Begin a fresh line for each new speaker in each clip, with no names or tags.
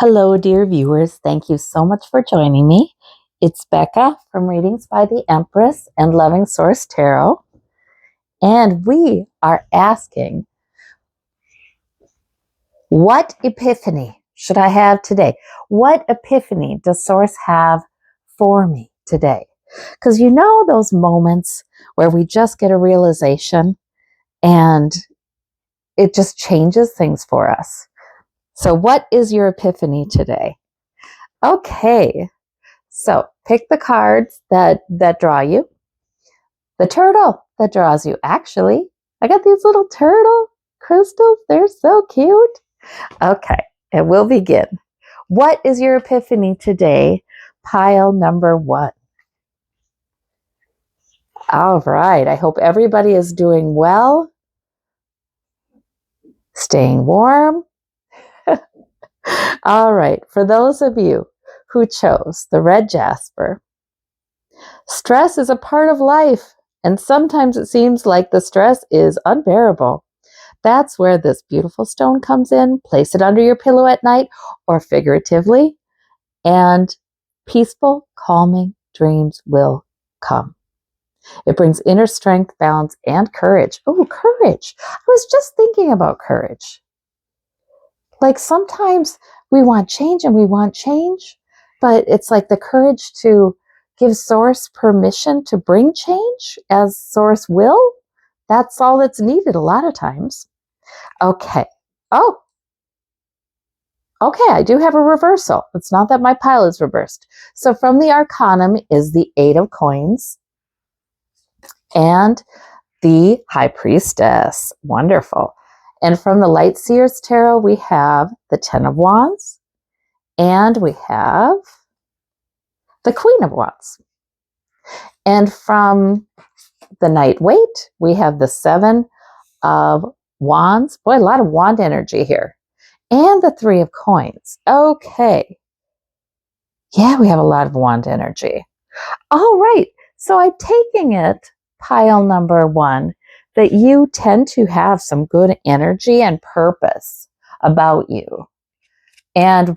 Hello, dear viewers. Thank you so much for joining me. It's Becca from Readings by the Empress and Loving Source Tarot. And we are asking, what epiphany should I have today? What epiphany does Source have for me today? Because you know those moments where we just get a realization and it just changes things for us. So what is your epiphany today? Okay. So pick the cards that draw you. The turtle that draws you. Actually, I got these little turtle crystals. They're so cute. Okay, and we'll begin. What is your epiphany today? Pile number 1. All right. I hope everybody is doing well. Staying warm. All right. For those of you who chose the red jasper, stress is a part of life, and sometimes it seems like the stress is unbearable. That's where this beautiful stone comes in. Place it under your pillow at night, or figuratively, and peaceful, calming dreams will come. It brings inner strength, balance, and courage. Oh, courage. I was just thinking about courage. Like sometimes we want change, but it's like the courage to give Source permission to bring change as Source will. That's all that's needed a lot of times. Okay. Oh, okay. I do have a reversal. It's not that my pile is reversed. So from the Arcanum is the 8 of Coins and the High Priestess. Wonderful. And from the Light Seers Tarot, we have the 10 of Wands and we have the Queen of Wands. And from the Night Waite, we have the 7 of Wands. Boy, a lot of wand energy here. And the 3 of Coins. Okay. Yeah, we have a lot of wand energy. All right. So I'm taking it, pile number 1, that you tend to have some good energy and purpose about you. And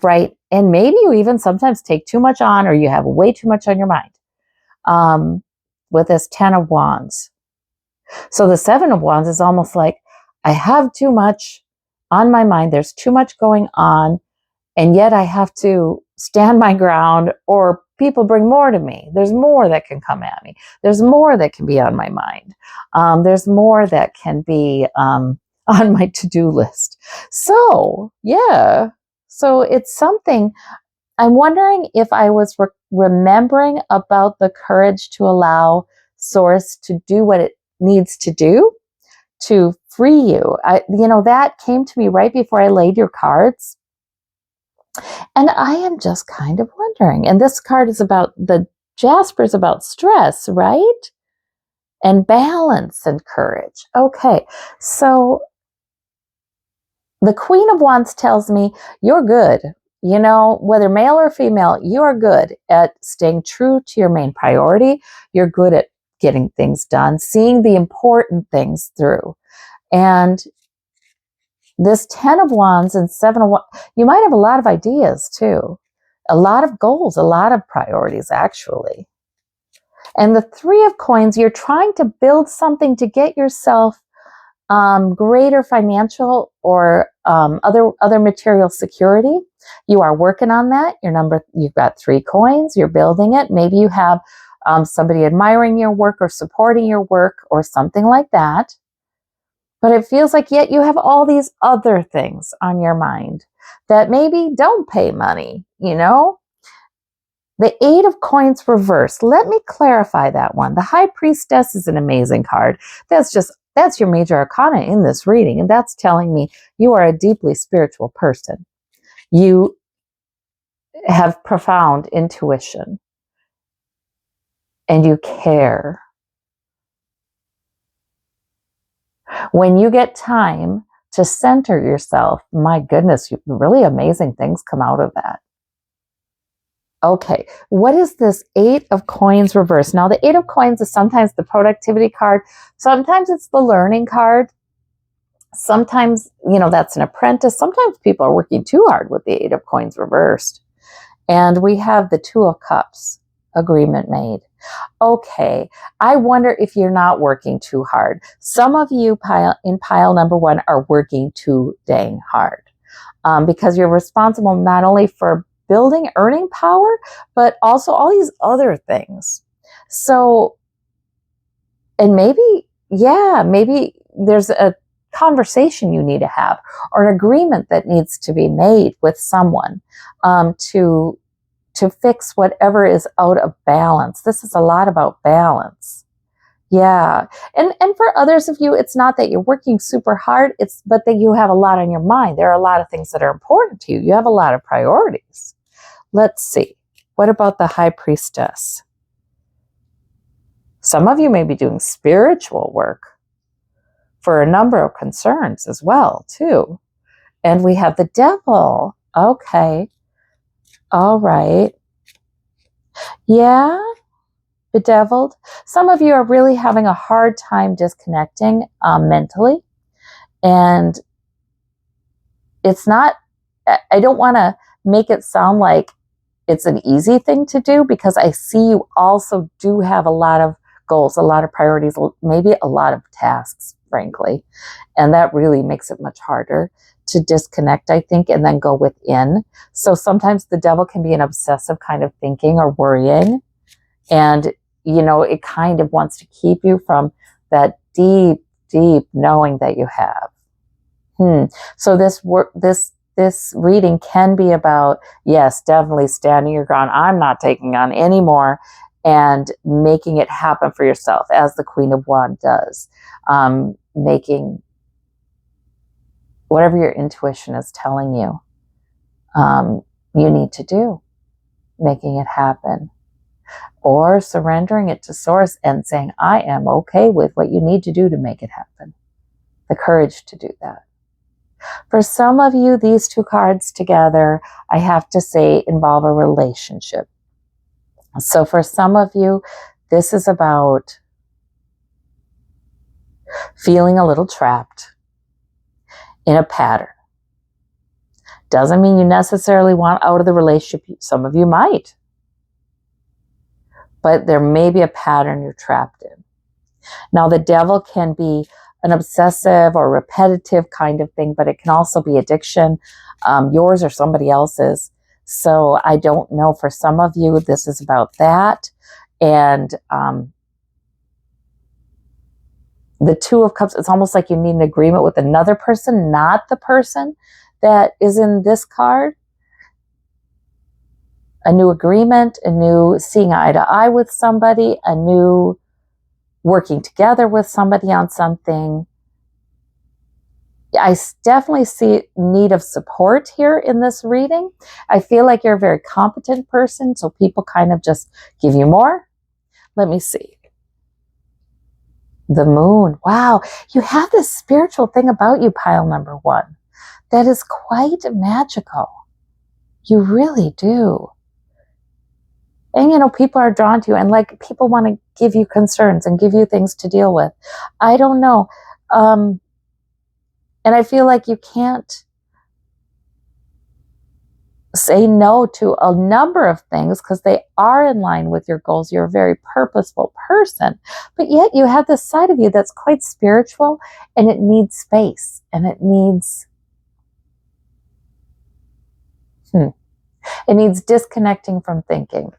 maybe you even sometimes take too much on, or you have way too much on your mind with this 10 of Wands. So the 7 of Wands is almost like, I have too much on my mind. There's too much going on. And yet I have to stand my ground, or people bring more to me. There's more that can come at me. There's more that can be on my mind. There's more that can be on my to-do list. So, yeah. So it's something, I'm wondering if I was remembering about the courage to allow Source to do what it needs to do to free you. That came to me right before I laid your cards. And I am just kind of wondering, and this card is about, the Jasper is about stress, right? And balance and courage. Okay, so the Queen of Wands tells me you're good. Whether male or female, you are good at staying true to your main priority. You're good at getting things done, seeing the important things through. And this 10 of Wands and 7 of Wands, you might have a lot of ideas too. A lot of goals, a lot of priorities actually. And the 3 of Coins, you're trying to build something to get yourself greater financial or other material security. You are working on that. You've got 3 coins, you're building it. Maybe you have somebody admiring your work or supporting your work or something like that. But it feels like yet you have all these other things on your mind that maybe don't pay money, The 8 of Coins reversed. Let me clarify that one. The High Priestess is an amazing card. That's your major arcana in this reading. And that's telling me you are a deeply spiritual person. You have profound intuition. And you care. When you get time to center yourself, my goodness, really amazing things come out of that. Okay, what is this 8 of Coins reverse? Now, the 8 of Coins is sometimes the productivity card. Sometimes it's the learning card. Sometimes, you know, that's an apprentice. Sometimes people are working too hard with the Eight of Coins reversed. And we have the Two of Cups, agreement made. Okay, I wonder if you're not working too hard. Some of you in pile number 1 are working too dang hard because you're responsible not only for building earning power, but also all these other things. So, and maybe, yeah, maybe there's a conversation you need to have or an agreement that needs to be made with someone to fix whatever is out of balance. This is a lot about balance. Yeah. And for others of you, it's not that you're working super hard, but that you have a lot on your mind. There are a lot of things that are important to you. You have a lot of priorities. Let's see. What about the High Priestess? Some of you may be doing spiritual work for a number of concerns as well, too. And we have the Devil. Okay. All right. Yeah. Bedeviled. Some of you are really having a hard time disconnecting mentally. And it's not, I don't want to make it sound like it's an easy thing to do, because I see you also do have a lot of goals, a lot of priorities, maybe a lot of tasks, frankly. And that really makes it much harder to disconnect, I think, and then go within. So sometimes the Devil can be an obsessive kind of thinking or worrying. And, you know, it kind of wants to keep you from that deep, deep knowing that you have. So this reading can be about, yes, definitely standing your ground. I'm not taking on anymore, and making it happen for yourself, as the Queen of Wands does. Making whatever your intuition is telling you, you need to do, making it happen. Or surrendering it to Source and saying, I am okay with what you need to do to make it happen. The courage to do that. For some of you, these two cards together, I have to say, involve a relationship. So for some of you, this is about feeling a little trapped in a pattern. Doesn't mean you necessarily want out of the relationship. Some of you might. But there may be a pattern you're trapped in. Now, the Devil can be an obsessive or repetitive kind of thing, but it can also be addiction, yours or somebody else's. So I don't know, for some of you, this is about that. And the Two of Cups, it's almost like you need an agreement with another person, not the person that is in this card. A new agreement, a new seeing eye to eye with somebody, a new working together with somebody on something. I definitely see need of support here in this reading. I feel like you're a very competent person, so people kind of just give you more. Let me see. The Moon. Wow, you have this spiritual thing about you, pile number 1, that is quite magical. You really do. And, you know, people are drawn to you, and like people want to give you concerns and give you things to deal with. I don't know. And I feel like you can't say no to a number of things because they are in line with your goals. You're a very purposeful person, but yet you have this side of you that's quite spiritual, and it needs space, and it needs it needs disconnecting from thinking.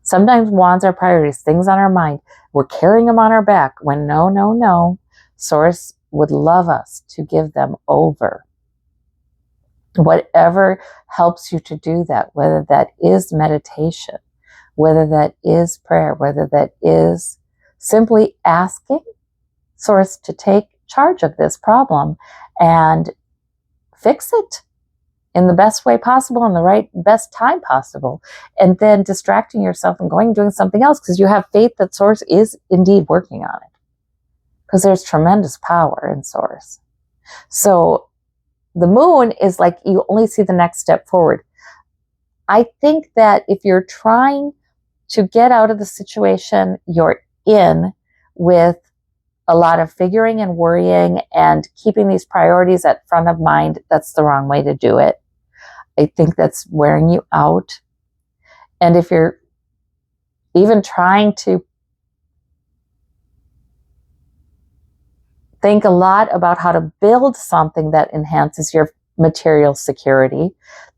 Sometimes wands are priorities, things on our mind. We're carrying them on our back when no. Source would love us to give them over. Whatever helps you to do that, whether that is meditation, whether that is prayer, whether that is simply asking Source to take charge of this problem and fix it in the best way possible, in the best time possible, and then distracting yourself and going and doing something else because you have faith that Source is indeed working on it. Because there's tremendous power in Source. So the Moon is like you only see the next step forward. I think that if you're trying to get out of the situation you're in with a lot of figuring and worrying and keeping these priorities at front of mind. That's the wrong way to do it. I think that's wearing you out. And if you're even trying to think a lot about how to build something that enhances your material security,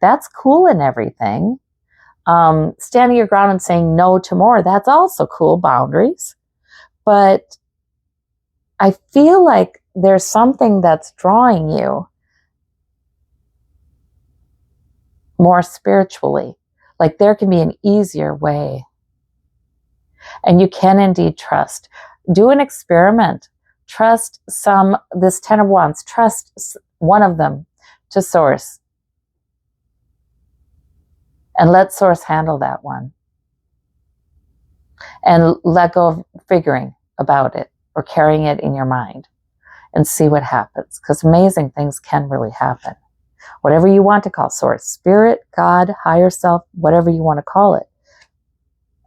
that's cool and everything. Standing your ground and saying no to more, that's also cool, boundaries. But I feel like there's something that's drawing you more spiritually. Like there can be an easier way. And you can indeed trust. Do an experiment. Trust this 10 of Wands, trust one of them to Source. And let Source handle that one. And let go of figuring about it or carrying it in your mind and see what happens. Because amazing things can really happen. Whatever you want to call Source, Spirit, God, higher self, whatever you want to call it.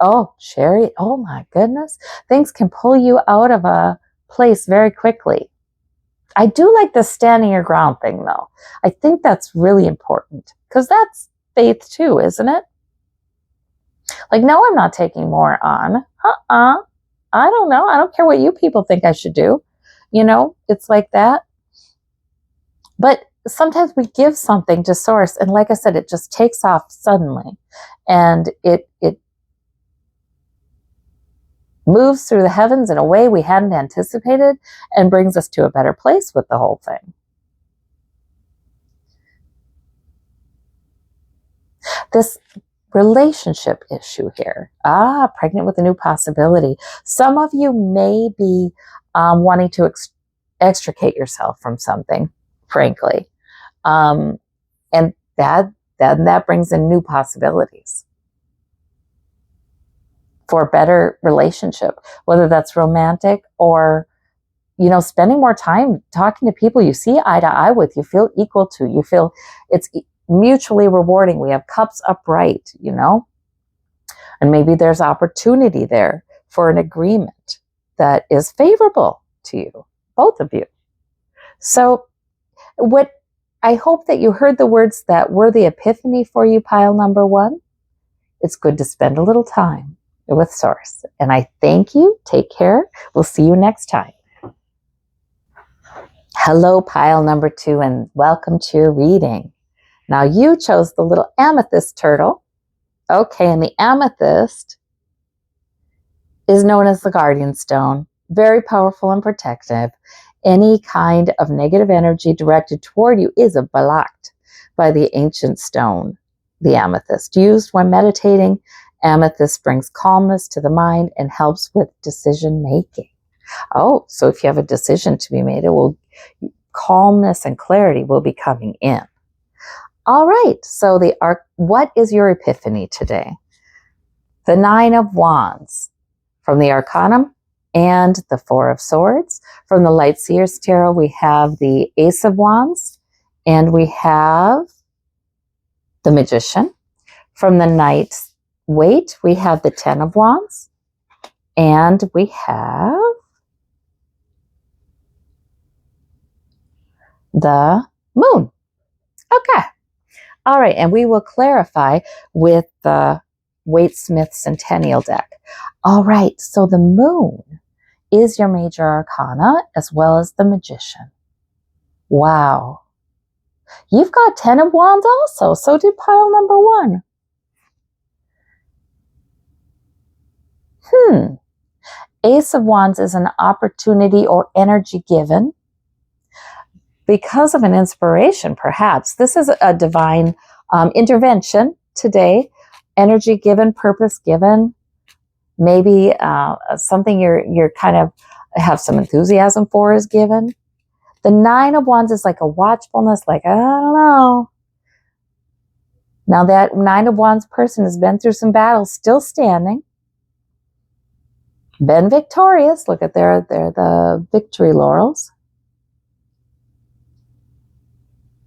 Oh, Chariot, oh my goodness. Things can pull you out of a place very quickly. I do like the standing your ground thing though. I think that's really important because that's faith too, isn't it? Like, no, I'm not taking more on. I don't know. I don't care what you people think I should do. You know, it's like that. But sometimes we give something to Source and like I said, it just takes off suddenly and it moves through the heavens in a way we hadn't anticipated and brings us to a better place with the whole thing. This relationship issue here. Pregnant with a new possibility. Some of you may be wanting to extricate yourself from something, frankly. And that brings in new possibilities for a better relationship, whether that's romantic or, you know, spending more time talking to people you see eye to eye with, you feel equal to, you feel it's mutually rewarding. We have cups upright, you know, and maybe there's opportunity there for an agreement that is favorable to you, both of you. So I hope that you heard the words that were the epiphany for you, pile number 1. It's good to spend a little time with Source. And I thank you. Take care. We'll see you next time. Hello, pile number 2, and welcome to your reading. Now you chose the little amethyst turtle. Okay, and the amethyst is known as the guardian stone. Very powerful and protective. Any kind of negative energy directed toward you is blocked by the ancient stone, the amethyst. Used when meditating, amethyst brings calmness to the mind and helps with decision making. Oh, so if you have a decision to be made, calmness and clarity will be coming in. All right, so what is your epiphany today? The 9 of Wands from the Arcanum and the 4 of Swords. From the Light Seers Tarot, we have the Ace of Wands and we have the Magician. From the Night Waite, we have the 10 of Wands and we have the Moon. Okay. All right, and we will clarify with the Waite Centeniial Deck. All right, so the Moon is your major arcana as well as the Magician. Wow. You've got 10 of Wands also, so did pile number 1. Ace of Wands is an opportunity or energy given because of an inspiration, perhaps. This is a divine intervention today. Energy given, purpose given. Maybe something you're kind of have some enthusiasm for is given. The 9 of Wands is like a watchfulness, like, I don't know. Now that 9 of Wands person has been through some battles, still standing. Been victorious. Look at they're the victory laurels.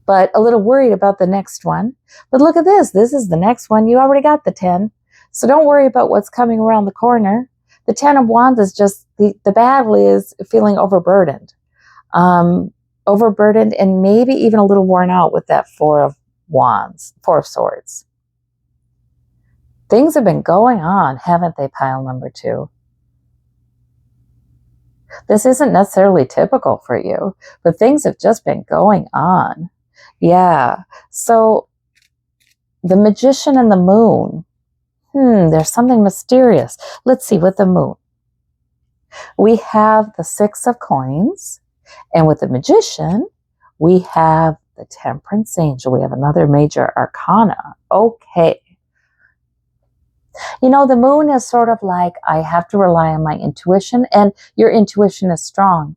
But a little worried about the next one. But look at this. This is the next one. You already got the 10. So don't worry about what's coming around the corner. The 10 of Wands is just the battle is feeling overburdened. Overburdened and maybe even a little worn out with that Four of Swords. Things have been going on, haven't they, pile number 2? This isn't necessarily typical for you, but things have just been going on. Yeah. So the Magician and the Moon. There's something mysterious. Let's see, with the Moon. We have the 6 of Coins, and with the Magician, we have the Temperance Angel. We have another major arcana. Okay. You know, the Moon is sort of like, I have to rely on my intuition, and your intuition is strong.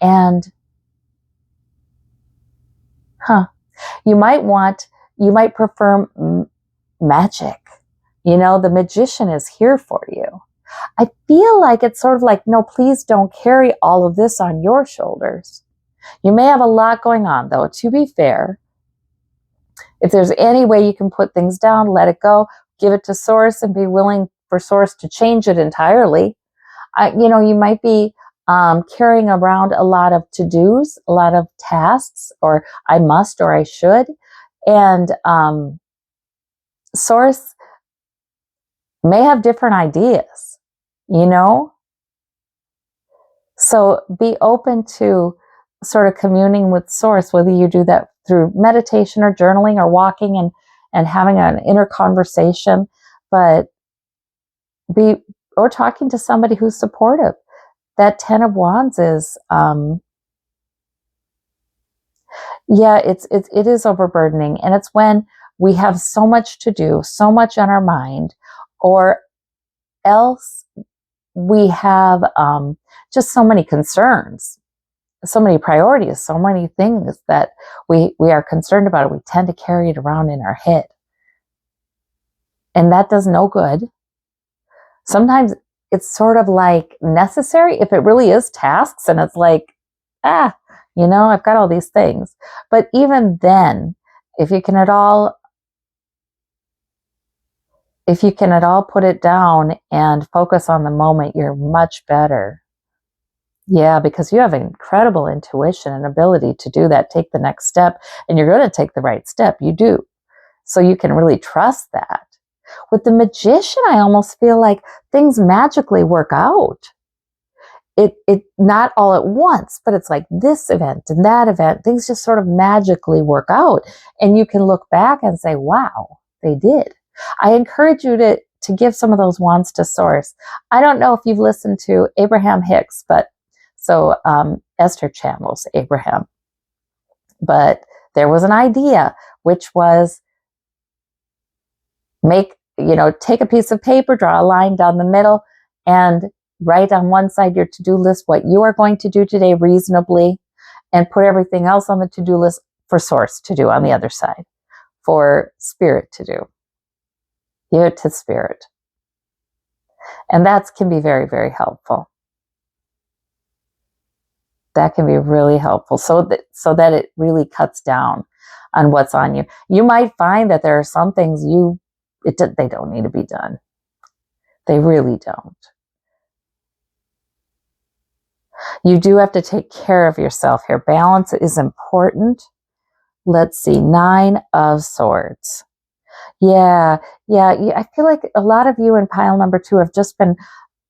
And, you might prefer magic. You know, the Magician is here for you. I feel like it's sort of like, no, please don't carry all of this on your shoulders. You may have a lot going on, though, to be fair. If there's any way you can put things down, let it go, give it to Source, and be willing for Source to change it entirely. You might be carrying around a lot of to-dos, a lot of tasks, or I must or I should. And Source may have different ideas, So be open to sort of communing with Source, whether you do that through meditation or journaling or walking and having an inner conversation, or talking to somebody who's supportive. That 10 of Wands is, it is overburdening. And it's when we have so much to do, so much on our mind, or else we have just so many concerns, so many priorities, so many things that we are concerned about. We tend to carry it around in our head. And that does no good. Sometimes it's sort of like necessary if it really is tasks and it's like, I've got all these things. But even then, if you can at all put it down and focus on the moment, you're much better. Yeah, because you have incredible intuition and ability to do that, take the next step, and you're going to take the right step. You do. So you can really trust that. With the Magician, I almost feel like things magically work out. It not all at once, but it's like this event and that event. Things just sort of magically work out. And you can look back and say, wow, they did. I encourage you to give some of those wands to Source. I don't know if you've listened to Abraham Hicks, but Esther channels Abraham. But there was an idea, which was take a piece of paper, draw a line down the middle, and write on one side your to-do list what you are going to do today reasonably, and put everything else on the to-do list for Source to do on the other side, for Spirit to do. Give it to Spirit. And that can be very, very helpful. That can be really helpful so that it really cuts down on what's on you. You might find that there are some things they don't need to be done. They really don't. You do have to take care of yourself here. Balance is important. Let's see, 9 of Swords. Yeah. I feel like a lot of you in pile number 2 have just been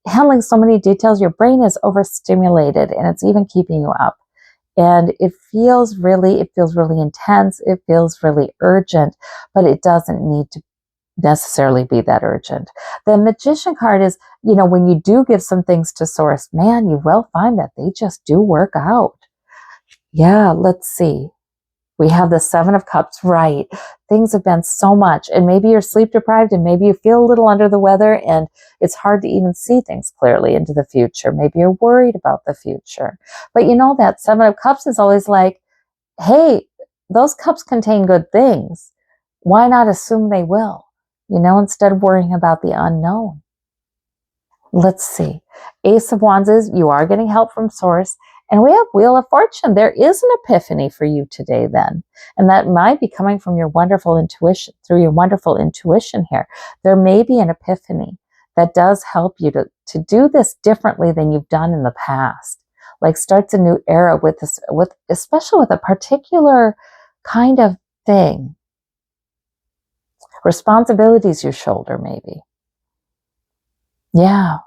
handling so many details. Your brain is overstimulated and it's even keeping you up. And it feels really intense. It feels really urgent, but it doesn't need to necessarily be that urgent. The Magician card is, when you do give some things to Source, man, you will find that they just do work out. Yeah, let's see. We have the 7 of Cups, right? Things have been so much, and maybe you're sleep deprived, and maybe you feel a little under the weather, and it's hard to even see things clearly into the future. Maybe you're worried about the future. But that 7 of Cups is always like, hey, those cups contain good things. Why not assume they will? Instead of worrying about the unknown. Let's see. Ace of Wands is you are getting help from Source. And we have Wheel of Fortune. There is an epiphany for you today then. And that might be coming from your wonderful intuition, through your wonderful intuition here. There may be an epiphany that does help you to do this differently than you've done in the past. Like starts a new era with this, especially with a particular kind of thing. Responsibilities you shoulder, maybe. Yeah.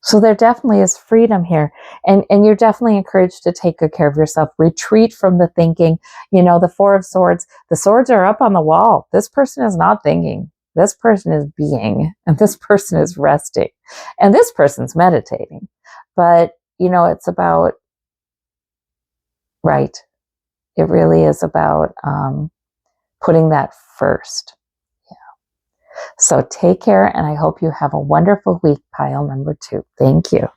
So there definitely is freedom here. And you're definitely encouraged to take good care of yourself. Retreat from the thinking. You know, the Four of Swords, the swords are up on the wall. This person is not thinking. This person is being. And this person is resting. And this person's meditating. But, you know, it's about, right. It really is about putting that first. So take care, and I hope you have a wonderful week, pile number 2. Thank you.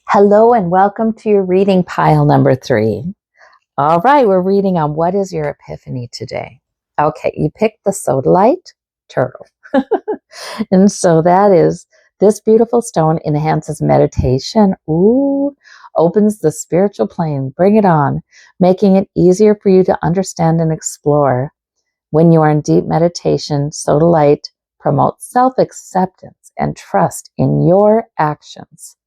Hello, and welcome to your reading, pile number 3. All right, we're reading on what is your epiphany today. Okay, you picked the Sodalite turtle. And so that is, this beautiful stone enhances meditation. Ooh, opens the spiritual plane. Bring it on, making it easier for you to understand and explore. When you are in deep meditation, Sodalite promotes self-acceptance and trust in your actions.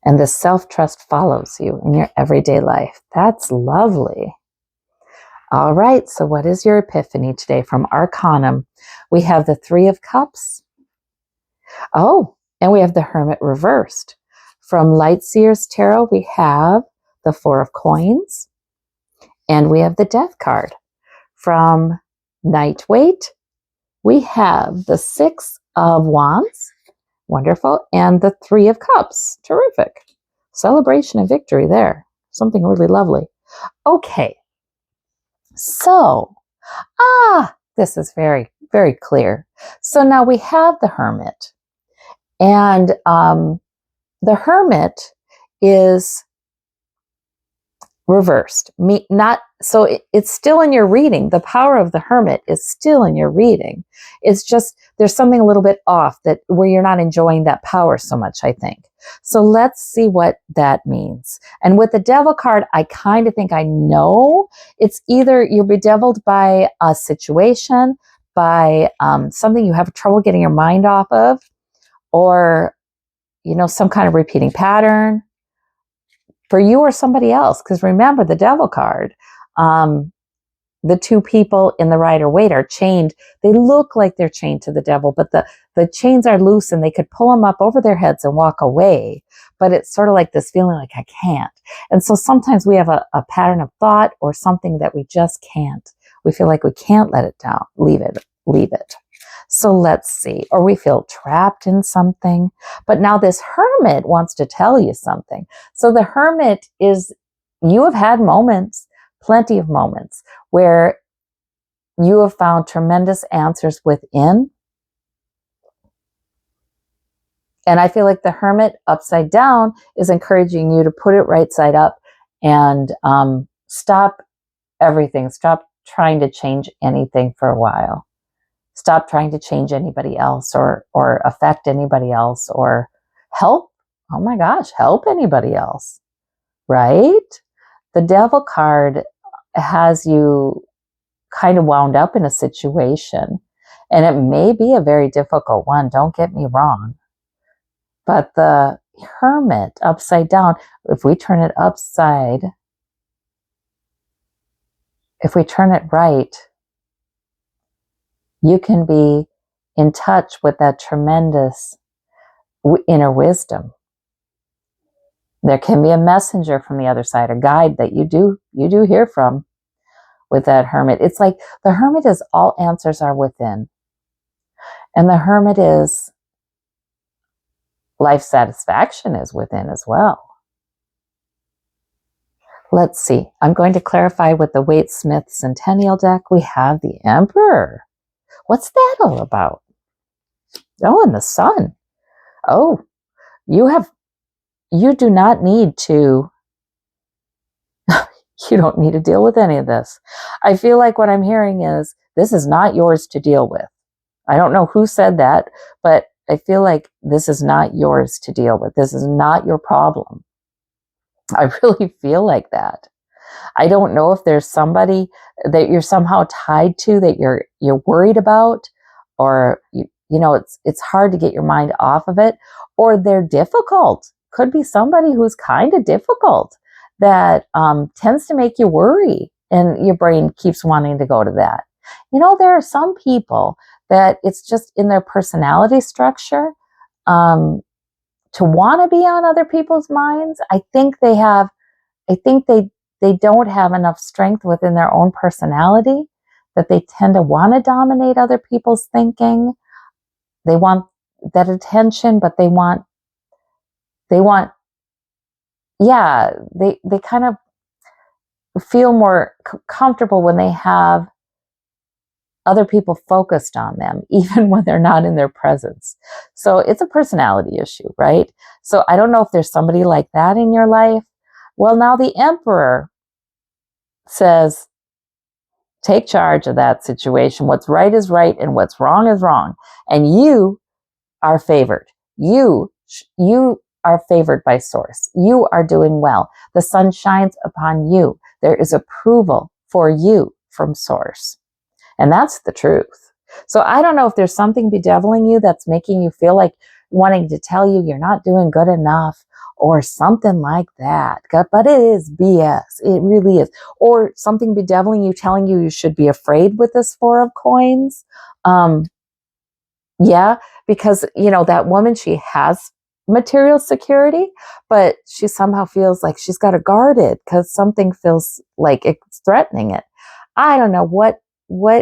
And this self-trust follows you in your everyday life. That's lovely. All right, so what is your epiphany today from Arcanum? We have the 3 of Cups. Oh, and we have the Hermit reversed. From Seers Tarot, we have the 4 of Coins. And we have the Death card. From Waite, we have the 6 of Wands, wonderful, and the 3 of Cups, terrific. Celebration of victory there, something really lovely. Okay, so, this is very, very clear. So now we have the Hermit, and the Hermit is reversed. It's still in your reading. The power of the Hermit is still in your reading. It's just there's something a little bit off that where you're not enjoying that power so much, I think. So let's see what that means. And with the Devil card, I kind of think I know. It's either you're bedeviled by a situation, by something you have trouble getting your mind off of, or some kind of repeating pattern. For you or somebody else, because remember the Devil card, the 2 people in the Rider-Waite are chained. They look like they're chained to the devil, but the chains are loose and they could pull them up over their heads and walk away. But it's sort of like this feeling like I can't. And so sometimes we have a pattern of thought or something that we just can't. We feel like we can't let it down, leave it. So let's see. Or we feel trapped in something. But now this Hermit wants to tell you something. So the Hermit is, you have had moments, plenty of moments, where you have found tremendous answers within. And I feel like the Hermit upside down is encouraging you to put it right side up and stop everything. Stop trying to change anything for a while. Stop trying to change anybody else or affect anybody else or help. Oh my gosh, help anybody else, right? The Devil card has you kind of wound up in a situation, and it may be a very difficult one. Don't get me wrong. But the Hermit upside down, if we turn it right, you can be in touch with that tremendous inner wisdom. There can be a messenger from the other side, a guide that you do hear from with that Hermit. It's like the Hermit is all answers are within. And the Hermit is life satisfaction is within as well. Let's see. I'm going to clarify with the Waite Centeniial Deck. We have the Emperor. What's that all about? Oh, and the Sun. Oh, you do not need to, you don't need to deal with any of this. I feel like what I'm hearing is this is not yours to deal with. I don't know who said that, but I feel like this is not yours to deal with. This is not your problem. I really feel like that. I don't know if there's somebody that you're somehow tied to that you're worried about, or it's hard to get your mind off of it, or they're difficult. Could be somebody who's kind of difficult that tends to make you worry, and your brain keeps wanting to go to that. There are some people that it's just in their personality structure to want to be on other people's minds. I think they don't have enough strength within their own personality, that they tend to want to dominate other people's thinking. They want that attention, but they kind of feel more comfortable when they have other people focused on them, even when they're not in their presence. So it's a personality issue, right? So I don't know if there's somebody like that in your life. Well, now the Emperor says, take charge of that situation. What's right is right and what's wrong is wrong. And you are favored. You are favored by Source. You are doing well. The sun shines upon you. There is approval for you from Source. And that's the truth. So I don't know if there's something bedeviling you that's making you feel like wanting to tell you you're not doing good enough, or something like that. But it is BS. It really is. Or something bedeviling you, telling you should be afraid with this Four of Coins. Yeah, because, that woman, she has material security, but she somehow feels like she's got to guard it because something feels like it's threatening it. I don't know what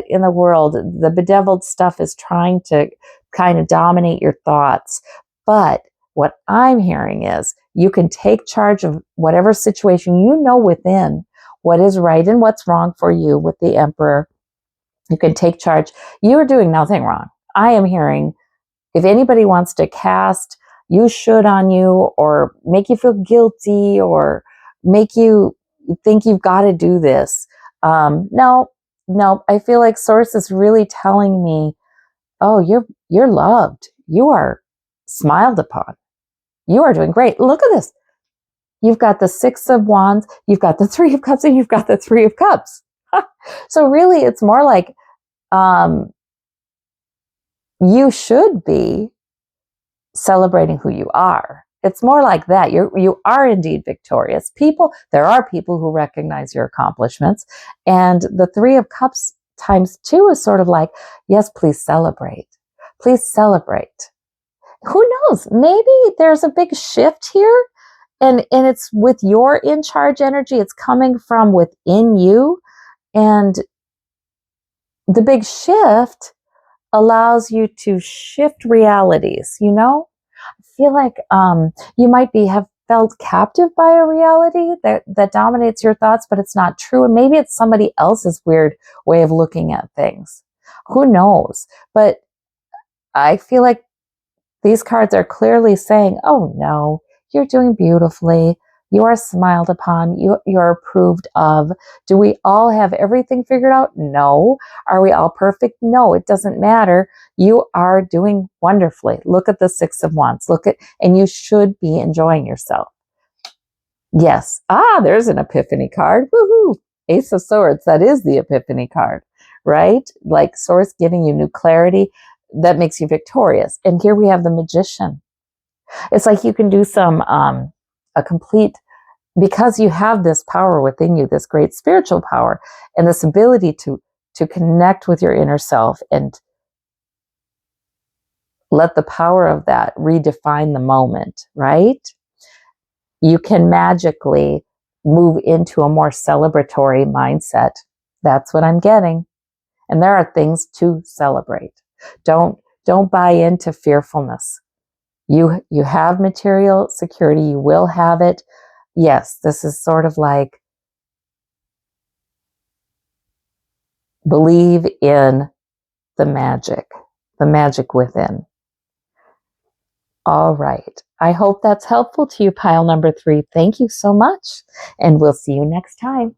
in the world the bedeviled stuff is trying to kind of dominate your thoughts. But what I'm hearing is you can take charge of whatever situation within what is right and what's wrong for you with the Emperor. You can take charge. You are doing nothing wrong. I am hearing, if anybody wants to cast "you should" on you, or make you feel guilty, or make you think you've got to do this, no, I feel like Source is really telling me, oh, you're loved. You are smiled upon. You are doing great. Look at this. You've got the Six of Wands, you've got the Three of Cups, and you've got the Three of Cups. So really, it's more like you should be celebrating who you are. It's more like that. You are indeed victorious. There are people who recognize your accomplishments. And the Three of Cups times 2 is sort of like, yes, please celebrate. Please celebrate. Who knows? Maybe there's a big shift here, and it's with your in charge energy. It's coming from within you. And the big shift allows you to shift realities, I feel like you might have felt captive by a reality that dominates your thoughts, but it's not true. And maybe it's somebody else's weird way of looking at things. Who knows? But I feel like these cards are clearly saying, oh no, you're doing beautifully. You are smiled upon. You're approved of. Do we all have everything figured out? No. Are we all perfect? No, it doesn't matter. You are doing wonderfully. Look at the Six of Wands. And you should be enjoying yourself. Yes. There's an Epiphany card. Woohoo! Ace of Swords. That is the Epiphany card, right? Like Source giving you new clarity that makes you victorious. And here we have the Magician. It's like you can do because you have this power within you, this great spiritual power, and this ability to connect with your inner self and let the power of that redefine the moment, right? You can magically move into a more celebratory mindset. That's what I'm getting. And there are things to celebrate. Don't buy into fearfulness. You have material security. You will have it. Yes, this is sort of like believe in the magic within. All right. I hope that's helpful to you, pile number 3. Thank you so much. And we'll see you next time.